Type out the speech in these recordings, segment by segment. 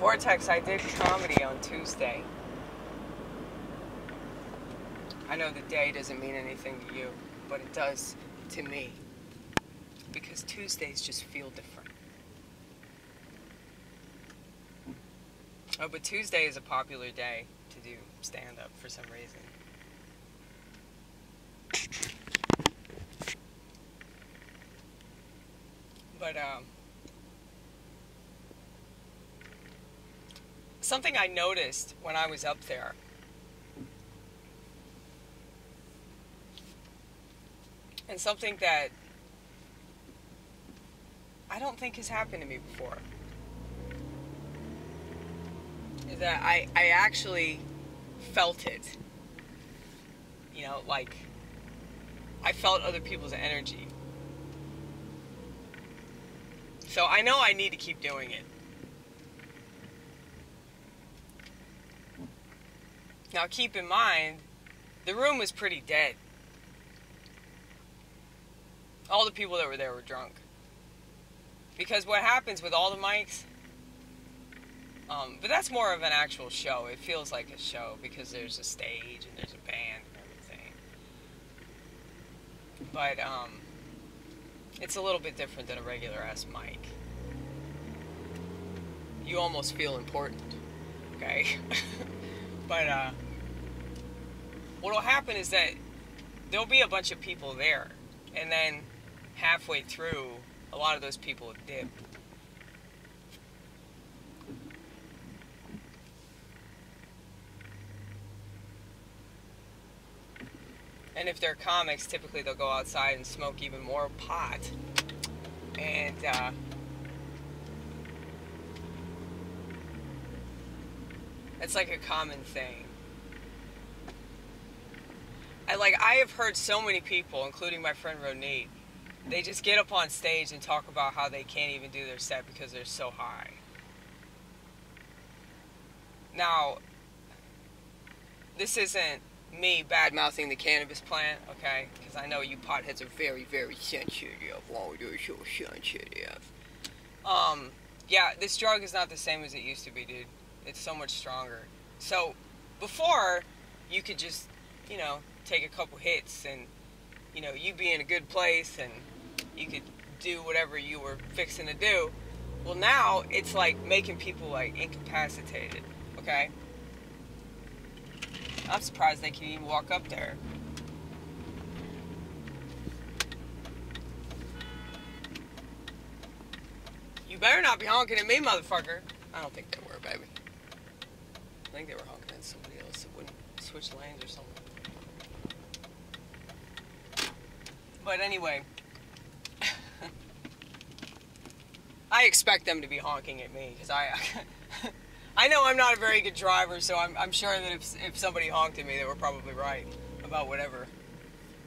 Vortex, I did comedy on Tuesday. I know the day doesn't mean anything to you, but it does to me. Because Tuesdays just feel different. Oh, but Tuesday is a popular day to do stand-up for some reason. But, something I noticed when I was up there, and something that I don't think has happened to me before, is that I actually felt it. You know, like, I felt other people's energy. So I know I need to keep doing it. Now keep in mind, the room was pretty dead. All the people that were there were drunk. Because what happens with all the mics, but that's more of an actual show. It feels like a show because there's a stage and there's a band and everything. But it's a little bit different than a regular ass mic. You almost feel important, okay? But what'll happen is that there'll be a bunch of people there, and then halfway through, a lot of those people dip. And if they're comics, typically they'll go outside and smoke even more pot. And it's like a common thing. I have heard so many people, including my friend Ronit, they just get up on stage and talk about how they can't even do their set because they're so high. Now, this isn't me bad-mouthing the cannabis plant, okay? Because I know you potheads are very, very sensitive. Oh, they're so sensitive. Yeah, this drug is not the same as it used to be, dude. It's so much stronger. So, before, you could just, you know, take a couple hits and, you know, you'd be in a good place and you could do whatever you were fixing to do. Well, now, it's like making people, like, incapacitated, okay? I'm surprised they can even walk up there. You better not be honking at me, motherfucker. I don't think they were, baby. I think they were honking at somebody else that wouldn't switch lanes or something. But anyway, I expect them to be honking at me, because I know I'm not a very good driver, so I'm sure that if somebody honked at me, they were probably right about whatever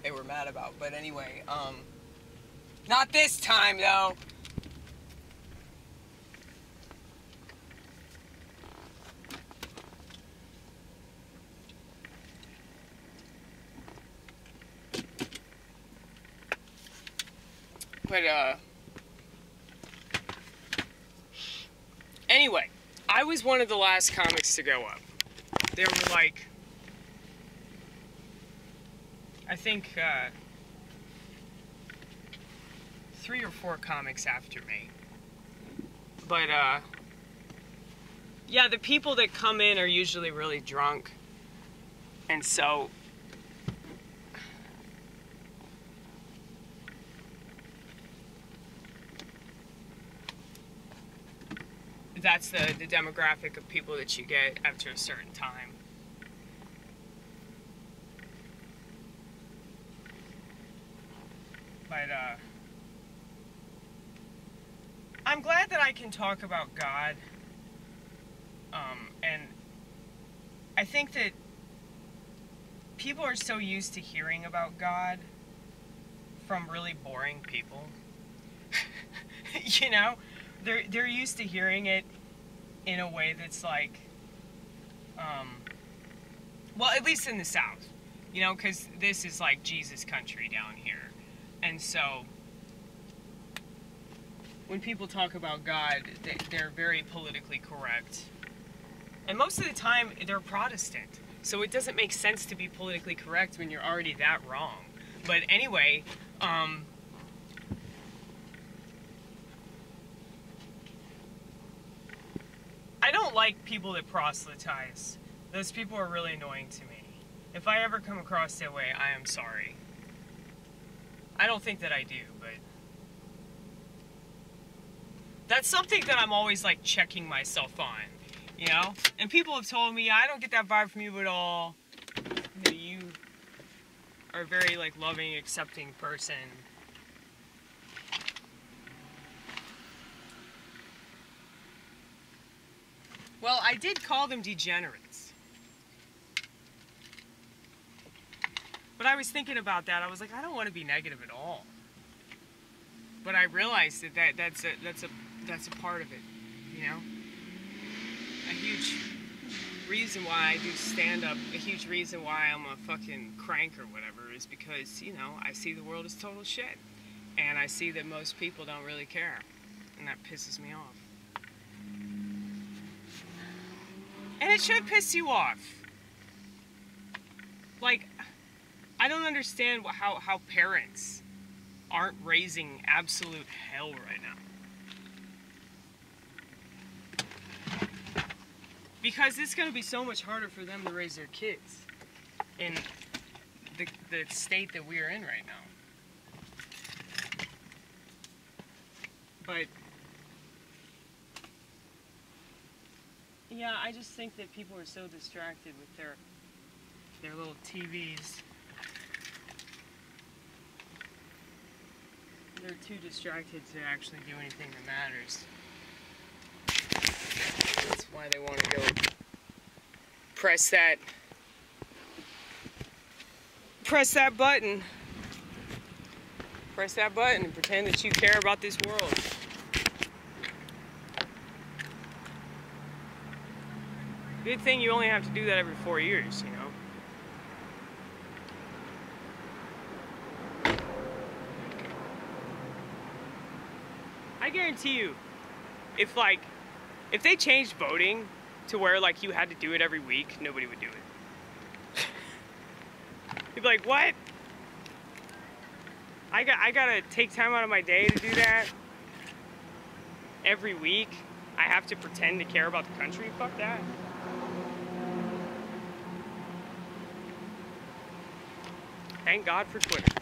they were mad about. But anyway, not this time, though. But, anyway, I was one of the last comics to go up. There were, like, I think, 3 or 4 comics after me. But, yeah, the people that come in are usually really drunk. And so, that's the demographic of people that you get after a certain time. But, I'm glad that I can talk about God. And I think that people are so used to hearing about God from really boring people. You know? They're used to hearing it in a way that's like, well, at least in the South, you know, because this is like Jesus country down here. And so, when people talk about God, they're very politically correct. And most of the time, they're Protestant. So it doesn't make sense to be politically correct when you're already that wrong. But anyway, I don't like people that proselytize. Those people are really annoying to me. If I ever come across that way, I am sorry. I don't think that I do, but that's something that I'm always like checking myself on, you know? And people have told me, I don't get that vibe from you at all. You know, you are a very like loving, accepting person. Well, I did call them degenerates. But I was thinking about that. I was like, I don't want to be negative at all. But I realized that that's a part of it, you know? A huge reason why I do stand-up, a huge reason why I'm a fucking crank or whatever is because, you know, I see the world as total shit. And I see that most people don't really care. And that pisses me off. And it should piss you off. Like, I don't understand how parents aren't raising absolute hell right now. Because it's going to be so much harder for them to raise their kids in the state that we are in right now. But yeah, I just think that people are so distracted with their little TVs. They're too distracted to actually do anything that matters. That's why they want to go press that button. Press that button and pretend that you care about this world. Good thing you only have to do that every 4 years, you know. I guarantee you, if they changed voting to where like you had to do it every week, nobody would do it. You'd be like, what? I gotta take time out of my day to do that every week. I have to pretend to care about the country. Fuck that. Thank God for Twitter.